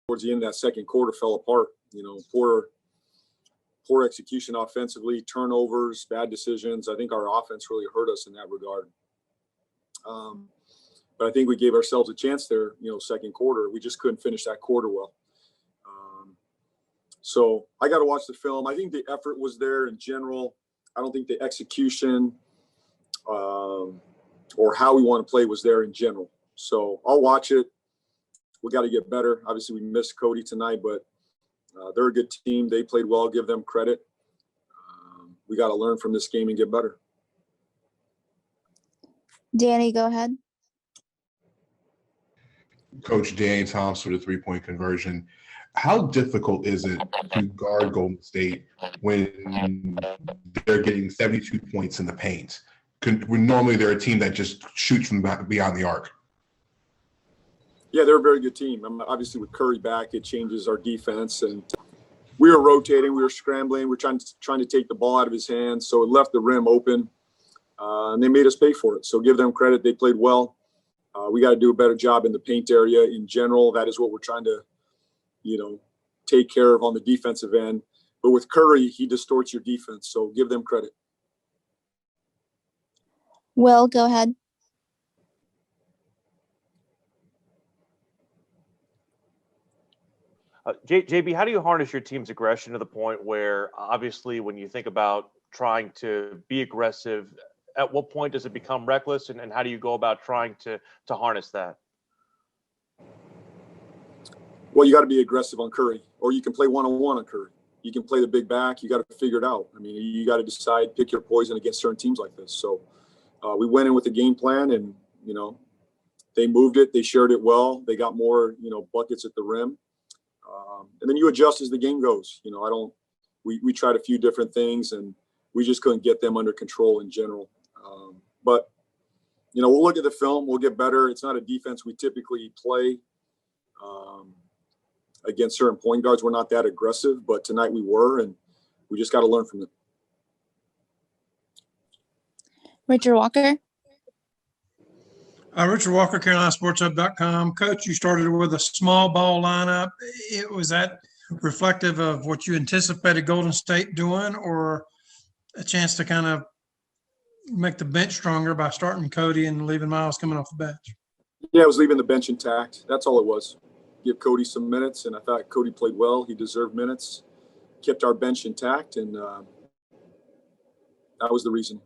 towards the end of that second quarter fell apart. Poor execution offensively, turnovers, bad decisions. I think our offense really hurt us in that regard. But I think we gave ourselves a chance there, second quarter. We just couldn't finish that quarter well. So I got to watch the film. I think the effort was there in general. I don't think the execution or how we want to play was there in general. So I'll watch it. We got to get better. Obviously, we missed Cody tonight, but they're a good team. They played well. Give them credit. We got to learn from this game and get better. Danny, go ahead. Coach Danny Thompson with a three-point conversion. How difficult is it to guard Golden State when they're getting 72 points in the paint? When normally they're a team that just shoots from beyond the arc. Yeah, they're a very good team. Obviously, with Curry back, it changes our defense. And we were rotating, we were scrambling, we were trying to take the ball out of his hands, so it left the rim open. And they made us pay for it. So give them credit; they played well. We got to do a better job in the paint area in general. That is what we're trying to, take care of on the defensive end. But with Curry, he distorts your defense. So give them credit. Will, go ahead. JB, how do you harness your team's aggression to the point where, obviously, when you think about trying to be aggressive, at what point does it become reckless, and how do you go about trying to harness that? Well, you got to be aggressive on Curry, or you can play one-on-one on Curry. You can play the big back. You got to figure it out. You got to decide, pick your poison against certain teams like this. So we went in with a game plan, and, they moved it. They shared it well. They got more, buckets at the rim. And then you adjust as the game goes. We tried a few different things, and we just couldn't get them under control in general. But we'll look at the film. We'll get better. It's not a defense we typically play. Against certain point guards, we're not that aggressive, but tonight we were, and we just got to learn from it. Richard Walker. Richard Walker, CarolinaSportsHub.com. Coach, you started with a small ball lineup. Was that reflective of what you anticipated Golden State doing, or a chance to kind of make the bench stronger by starting Cody and leaving Miles coming off the bench? Yeah, it was leaving the bench intact. That's all it was. Give Cody some minutes, and I thought Cody played well. He deserved minutes, kept our bench intact, and that was the reason.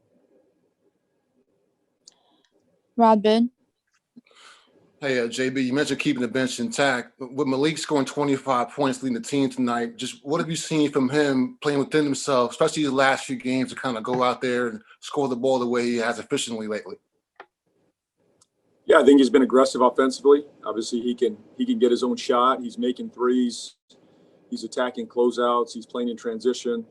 Rod Boone. Hey, JB, you mentioned keeping the bench intact. With Malik scoring 25 points leading the team tonight, just what have you seen from him playing within himself, especially the last few games, to kind of go out there and score the ball the way he has efficiently lately? Yeah, I think he's been aggressive offensively. Obviously, he can get his own shot. He's making threes. He's attacking closeouts. He's playing in transition.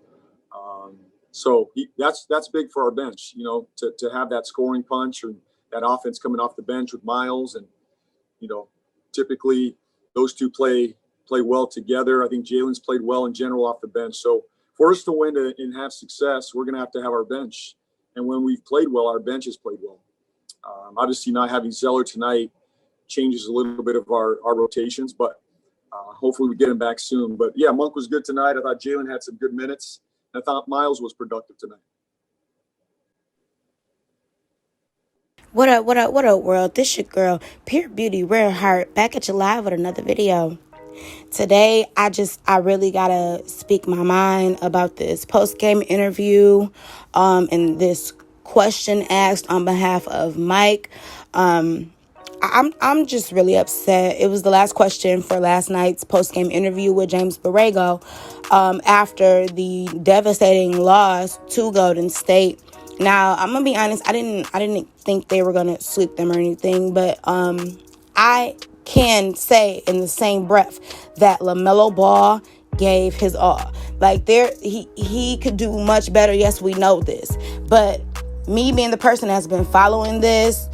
So that's big for our bench, to have that scoring punch or that offense coming off the bench with Miles. And, typically those two play well together. I think Jalen's played well in general off the bench. So for us to win and have success, we're going to have our bench. And when we've played well, our bench has played well. Obviously, not having Zeller tonight changes a little bit of our rotations, but hopefully we get him back soon. But, yeah, Monk was good tonight. I thought Jalen had some good minutes. I thought Miles was productive tonight. What up, world? This your girl, Pure Beauty, Rare Heart, back at you live with another video. Today, I really gotta speak my mind about this post-game interview and this question asked on behalf of Mike. I'm just really upset. It was the last question for last night's post-game interview with James Borrego after the devastating loss to Golden State. Now, I'm gonna be honest, I didn't think they were gonna sweep them or anything, but I can say in the same breath that Lamelo Ball gave his all. Like, he could do much better. Yes, we know this, but me being the person that's been following this,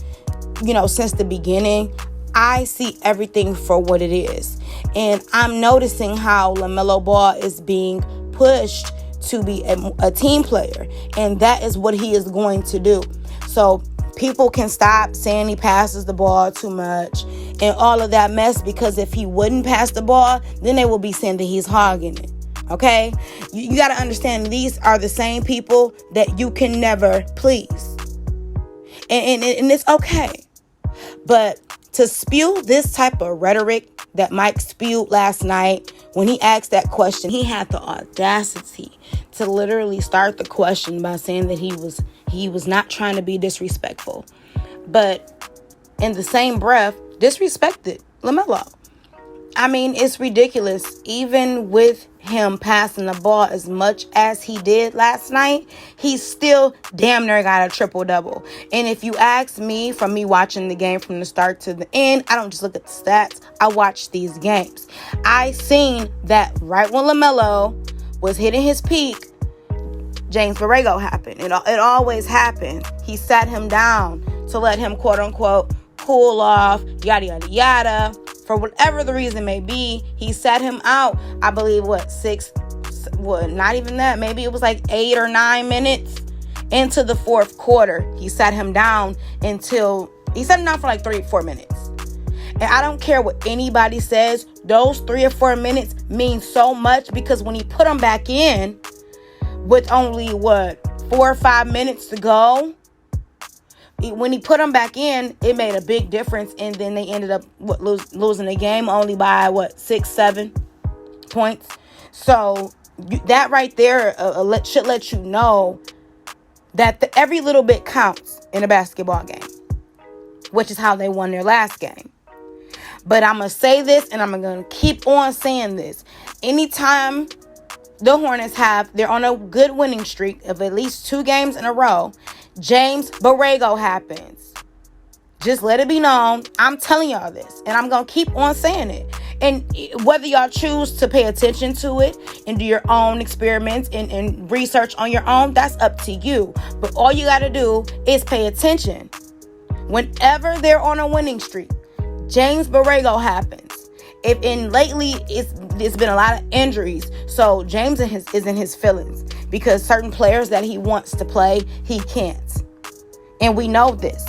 since the beginning, I see everything for what it is. And I'm noticing how Lamelo Ball is being pushed to be a team player. And that is what he is going to do. So people can stop saying he passes the ball too much and all of that mess, because if he wouldn't pass the ball, then they will be saying that he's hogging it. Okay? You got to understand, these are the same people that you can never please. And it's okay. But to spew this type of rhetoric that Mike spewed last night when he asked that question, he had the audacity to literally start the question by saying that he was not trying to be disrespectful. But in the same breath, disrespected Lamelo. I mean, it's ridiculous. Even with him passing the ball as much as he did last night, he still damn near got a triple-double. And if you ask me, from me watching the game from the start to the end, I don't just look at the stats. I watch these games. I seen that right when Lamelo was hitting his peak, James Borrego happened. It always happened. He sat him down to let him, quote-unquote, cool off, yada, yada, yada. For whatever the reason may be, he sat him out, I believe, not even that. Maybe it was like 8 or 9 minutes into the fourth quarter. He sat him down for like 3 or 4 minutes. And I don't care what anybody says, those 3 or 4 minutes mean so much, because when he put him back in with only 4 or 5 minutes to go, when he put them back in, it made a big difference. And then they ended up losing the game only by 6-7 points. So that right there should let you know that every little bit counts in a basketball game, which is how they won their last game. But I'm going to say this, and I'm going to keep on saying this. Anytime the Hornets they're on a good winning streak of at least 2 games in a row, James Borrego happens. Just let it be known. I'm telling y'all this, and I'm going to keep on saying it. And whether y'all choose to pay attention to it and do your own experiments and research on your own, that's up to you. But all you got to do is pay attention. Whenever they're on a winning streak, James Borrego happens. Lately, it's been a lot of injuries. So James is in his feelings, because certain players that he wants to play, he can't. And we know this.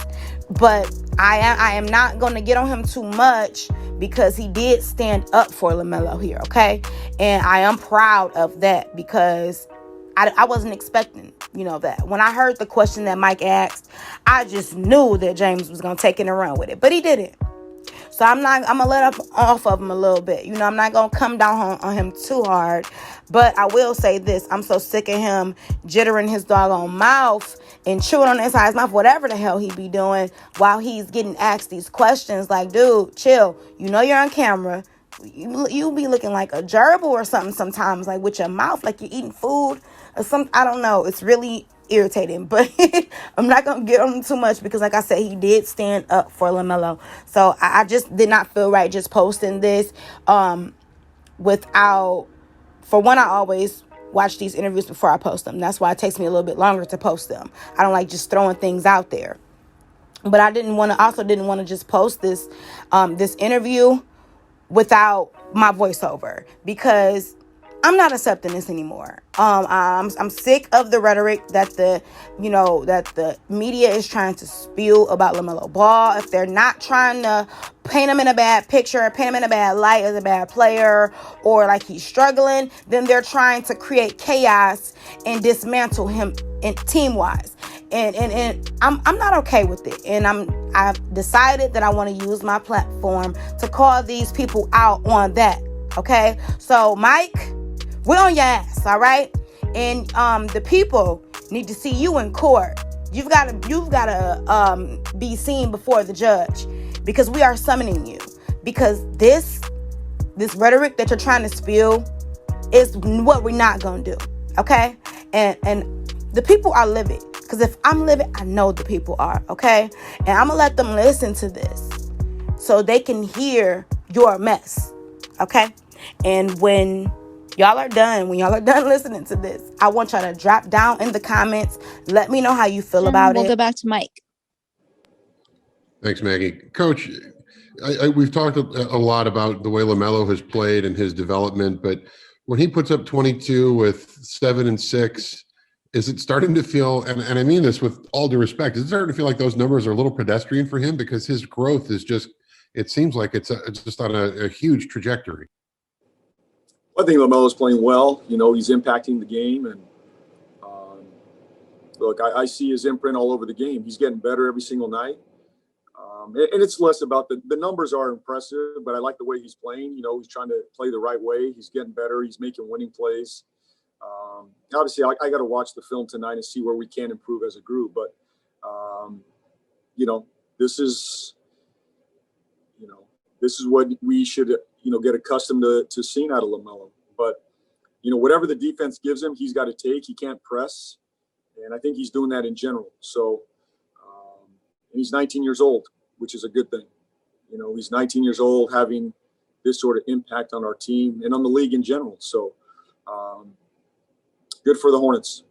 But I am not going to get on him too much, because he did stand up for Lamelo here, okay? And I am proud of that, because I wasn't expecting, that. When I heard the question that Mike asked, I just knew that James was going to take it and run with it. But he didn't. So I'm going to let up off of him a little bit. I'm not going to come down on him too hard. But I will say this. I'm so sick of him jittering his doggone mouth and chewing on the inside his mouth, whatever the hell he be doing, while he's getting asked these questions. Like, dude, chill. You're on camera. You be looking like a gerbil or something sometimes, like with your mouth, like you're eating food or something. I don't know. It's really irritating, but I'm not going to get on him too much, because like I said, he did stand up for Lamelo. So I just did not feel right just posting this without, for one, I always watch these interviews before I post them. That's why it takes me a little bit longer to post them. I don't like just throwing things out there. But I didn't want to just post this interview without my voiceover, because I'm not accepting this anymore. I'm sick of the rhetoric that the media is trying to spew about LaMelo Ball. If they're not trying to paint him in a bad picture, paint him in a bad light as a bad player, or like he's struggling, then they're trying to create chaos and dismantle him team-wise. And I'm not okay with it. And I've decided that I want to use my platform to call these people out on that. Okay? So Mike, we're on your ass, all right? And the people need to see you in court. You've got to be seen before the judge, because we are summoning you. Because this rhetoric that you're trying to spew is what we're not going to do. Okay? And the people are livid. Because if I'm livid, I know the people are. Okay? And I'm going to let them listen to this so they can hear your mess. Okay? And when y'all are done listening to this, I want y'all to drop down in the comments. Let me know how you feel about it. We'll go back to Mike. Thanks, Maggie. Coach, we've talked a lot about the way LaMelo has played and his development, but when he puts up 22 with 7 and 6, is it starting to feel, and I mean this with all due respect, is it starting to feel like those numbers are a little pedestrian for him, because his growth is just it seems like it's just on a huge trajectory. I think Lamelo's playing well. You know, he's impacting the game, and look, I see his imprint all over the game. He's getting better every single night. And it's less about the numbers are impressive, but I like the way he's playing. You know, he's trying to play the right way. He's getting better. He's making winning plays. Obviously, I got to watch the film tonight and see where we can improve as a group. But, you know, this is what we should, get accustomed to seeing out of Lamelo. But, whatever the defense gives him, he's got to take. He can't press. And I think he's doing that in general. So, and he's 19 years old, which is a good thing. He's 19 years old, having this sort of impact on our team and on the league in general. So, good for the Hornets.